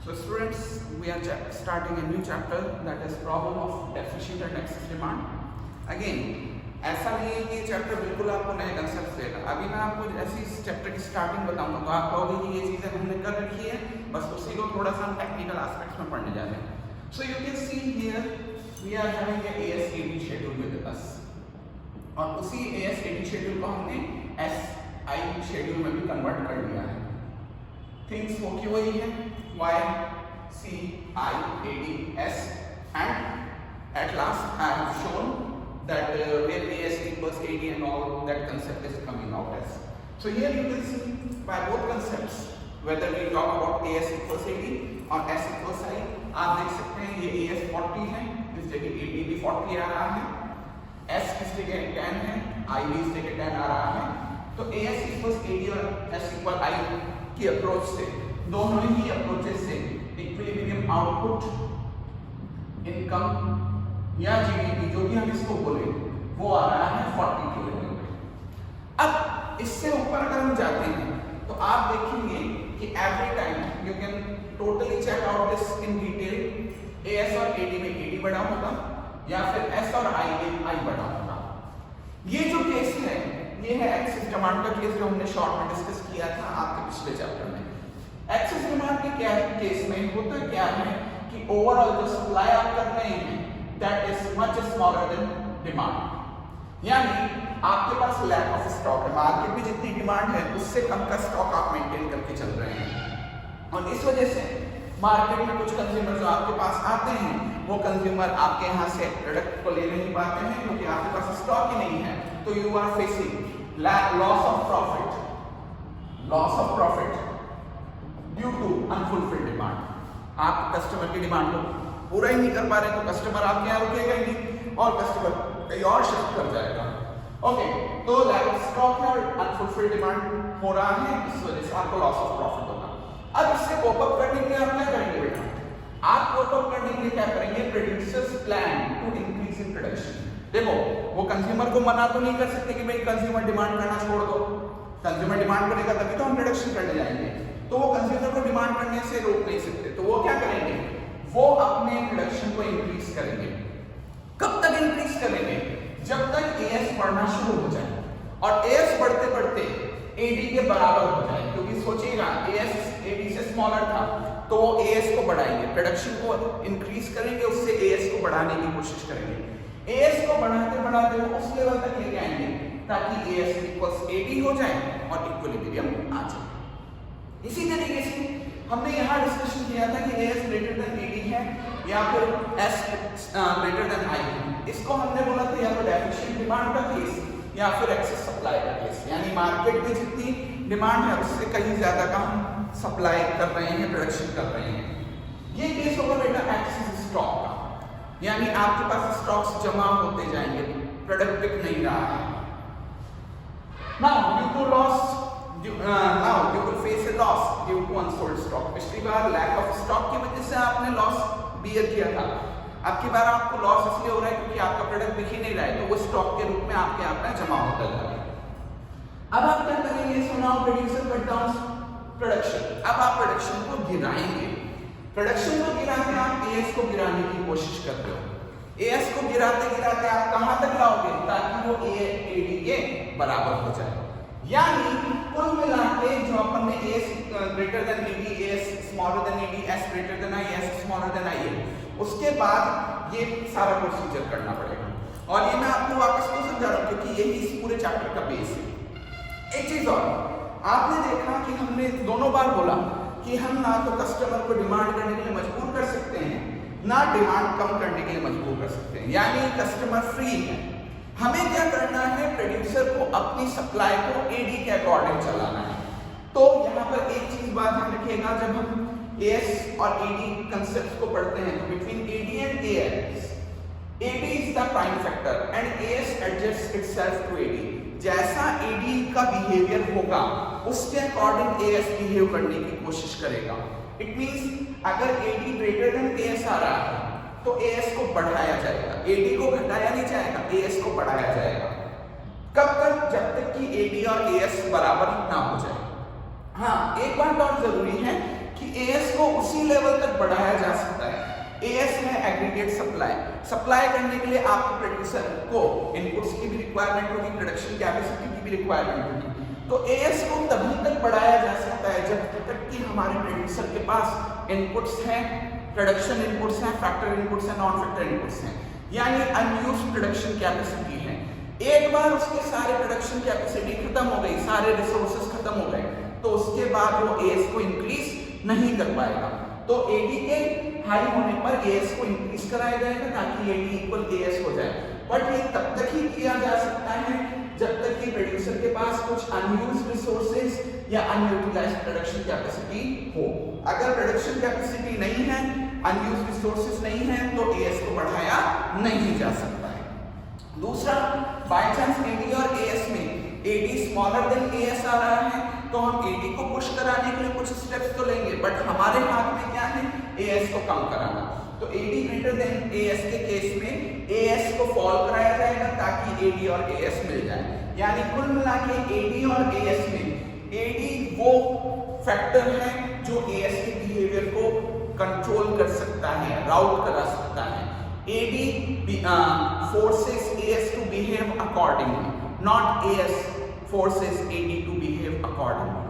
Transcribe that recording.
So students, we are starting a new chapter, that is problem of deficient and excess demand. Again, ऐसा नहीं है कि ये chapter बिल्कुल आपको नए कंसेप्ट देगा। अभी मैं आपको ऐसी इस चैप्टर की स्टार्टिंग बताऊंगा तो आप कहोगे कि ये चीज़ें हमने कर रखी है, बस उसी को थोड़ा सा हम टेक्निकल एस्पेक्ट्स में पढ़ने जा रहे हैं। So you can see here we are having a AS80 schedule with us, और उसी AS80 शेड्यूल को हमने SI शेड्यूल में भी कन्वर्ट कर लिया है। थिंग्स वो की वही है YCI80S, and at last I have shown that where AS equals 80 and all that concept is coming out as. So here you can see by both concepts, whether we talk about AS equals 80 or S equals I, आप देख सकते हैं ये AS 40 है, इस जगह 80 भी 40 आ रहा है, S इस जगह 10 है, I भी इस जगह 10 आ रहा है। तो AS equals 80 और S equal I की अप्रोच से, दोनों ही अप्रोचेस से इक्विलिब्रियम आउटपुट इनकम या जीडीपी जो भी हम इसको बोले वो आ रहा है 40 के लेवल पे। अब इससे ऊपर अगर हम जाते हैं तो आप देखेंगे कि every time you can totally check out this in detail, AS और एडी में एडी बड़ा होगा या फिर एस और आई में आई बड़ा होगा। ये जो केस है ये है एक्सेस डिमांड का केस जो हमने शॉर्ट में डिस्कस किया था आपके पिछले चैप्टर में। एक्सेस डिमांड के क्या केस में होता क्या है कि ओवरऑल जो सप्लाई आप कर रहे हैं that is much smaller than demand, यानी आपके पास लैक ऑफ स्टॉक है, मार्केट में जितनी डिमांड है उससे कम का स्टॉक आप मेंटेन करके चल रहे हैं, और इस वजह से मार्केट में कुछ कंज्यूमर जो आपके पास आते हैं वो कंज्यूमर आपके यहाँ से प्रोडक्ट को ले नहीं पाते हैं क्योंकि आपके पास स्टॉक ही नहीं है। तो you are facing loss of profit due to unfulfilled demand. आप कस्टमर की डिमांड को पूरा ही नहीं कर पा रहे तो कस्टमर आपके यहाँ रुकेगा ही नहीं और कस्टमर कहीं और शिफ्ट कर जाएगा। ओके, तो लैक ऑफ स्टॉक है और अनफुलफिल्ड डिमांड हो रहा है, इस वजह से आपको लॉस ऑफ प्रॉफिट होगा। अब इससे कोप अप करने के लिए आप क्या करेंगे बेटा? आप कोप अप करने के लिए क्या करेंगे? Producers plan to increase in production. देखो, वो कंज्यूमर को मना तो नहीं कर सकते कि भाई कंज्यूमर डिमांड करना छोड़ दो, कंज्यूमर डिमांड करेगा तभी तो हम प्रोडक्शन करने जाएंगे, तो वो कंज्यूमर को डिमांड करने से रोक नहीं सकते। तो वो क्या करेंगे? वो अपने प्रोडक्शन को इंक्रीज करेंगे। कब तक इंक्रीज करेंगे? जब तक एएस बढ़ना शुरू हो जाए, और एएस बढ़ते बढ़ते एडी के बराबर हो जाए, क्योंकि सोचिएगा एएस एडी से स्मॉलर था तो वो एएस को बढ़ाएंगे, प्रोडक्शन को इंक्रीज करेंगे, उससे एएस को बढ़ाने की कोशिश करेंगे। एएस को बढ़ाते बढ़ाते वो उस लेवल तक लेके आएंगे ताकि एएस इक्वल्स एडी हो जाए और इक्विलिब्रियम आ जाए। इसी तरीके से हमने यहाँ डिस्कशन किया था कि एएस ग्रेटर देन एडी है या फिर एस ग्रेटर देन आई है। इसको हमने बोला था या तो डेफिशिएंट डिमांड का केस या फिर एक्सेस सप्लाई का केस, यानी मार्केट में जितनी डिमांड है उससे कहीं ज्यादा का हम सप्लाई कर रहे हैं, प्रोडक्शन कर रहे हैं। ये केस होगा बेटा एक्सेस स्टॉक का, यानी आपके पास स्टॉक्स जमा होते जाएंगे, प्रोडक्ट बिक नहीं रहा है। Now due to loss now you will face a loss due to unsold stock। पिछली बार लैक ऑफ स्टॉक की वजह से आपने लॉस बियर किया था, अब की बार आपको लॉस इसलिए हो रहा है क्योंकि आपका प्रोडक्ट दिख ही नहीं रहा है, तो वो स्टॉक के रूप में आपके यहाँ पे जमा होता जा रहा है। अब आप क्या करेंगे? So now producer cut down production. अब आप प्रोडक्शन को गिराएंगे, प्रोडक्शन को गिरा के आप एएस को गिराने की कोशिश कर रहे हो। एएस को गिराते गिराते आप कहां तक लाओगे? ताकि वो एडी के बराबर हो जाए, यानी कुल मिला के जो अपन ने S greater than AD, S smaller than AD, S greater than I, S smaller than I है, उसके बाद ये सारा प्रोसीजर करना पड़ेगा। और ये मैं आपको वापस क्यों समझा रहा हूं? क्योंकि यही इस पूरे चैप्टर का बेस है। एक चीज और, आपने देखा कि हमने दोनों बार बोला कि हम ना तो कस्टमर को डिमांड करने के लिए मजबूर कर सकते हैं, ना डिमांड कम करने के लिए मजबूर कर सकते हैं, यानी कस्टमर फ्री है। हमें क्या करना है? प्रोड्यूसर को अपनी सप्लाई को एडी के अकॉर्डिंग चलाना है। तो यहाँ पर एक चीज बात ध्यान रखिएगा, जब हम एएस और एडी कंसेप्ट को पढ़ते हैं तो between AD and AS, AD is the prime factor and AS adjust itself to AD. जैसा एडी का बिहेवियर होगा उसके अकॉर्डिंग एएस बिहेव करने की कोशिश करेगा। इट मींस अगर एडी ग्रेटर देन एएस आ रहा है तो एएस को बढ़ाया जाएगा, एडी को घटाया नहीं जाएगा, एएस को बढ़ाया जाएगा। कब तक? जब तक कि एडी और एएस बराबर ना हो जाए। हाँ, एक बात और जरूरी है कि कि एएस को उसी लेवल तक बढ़ाया जा सकता है। एएस है एग्रीगेट सप्लाई। सप्लाई करने के लिए आपको प्रोड्यूसर को इनपुट्स की भी रिक्वायरमेंट होगी, प्रोडक्शन कैपेसिटी की भी रिक्वायरमेंट होगी। तो एएस को तभी तक बढ़ाया जा सकता है जब तक कि हमारे प्रोड्यूसर के पास इनपुट्स हैं, प्रोडक्शन इनपुट्स हैं, फैक्टर इनपुट्स हैं, नॉन फैक्टर इनपुट्स हैं, यानी अनयूज्ड प्रोडक्शन कैपेसिटी है। एक बार उसके सारे प्रोडक्शन कैपेसिटी खत्म हो गई, सारे रिसोर्सेज खत्म हो गए, तो उसके बाद वो एएस को इंक्रीज नहीं कर पाएगा। तो एडी के हाई होने पर एएस को इंक्रीज कराया जाएगा ताकि एडी इक्वल एएस हो जाए। बट ये तब तक ही किया जा सकता है जब तक कि प्रोड्यूसर के पास कुछ अनयूज्ड रिसोर्सेज या अनयूटिलाइज्ड प्रोडक्शन कैपेसिटी हो। अगर प्रोडक्शन कैपेसिटी नहीं है, अनयूज्ड रिसोर्सेज नहीं है, तो एएस को बढ़ाया नहीं जा सकता है। दूसरा, बाय चांस एडी और एएस में एडी स्मॉलर देन एएस आ रहा है तो हम एडी को पुश कराने के लिए कुछ स्टेप्स तो लेंगे, बट हमारे हाथ में क्या है, एएस को कम कराना। तो एडी ग्रेटर देन एएस के केस में एएस को फॉल कराया जाएगा ताकि एडी और एएस मिल जाए। यानी कुल मिला के एडी और एएस में एडी वो फैक्टर है जो एएस के बिहेवियर को कंट्रोल कर सकता है, राउट करा सकता है। AD forces AS to behave accordingly, not AS forces AD to behave accordingly.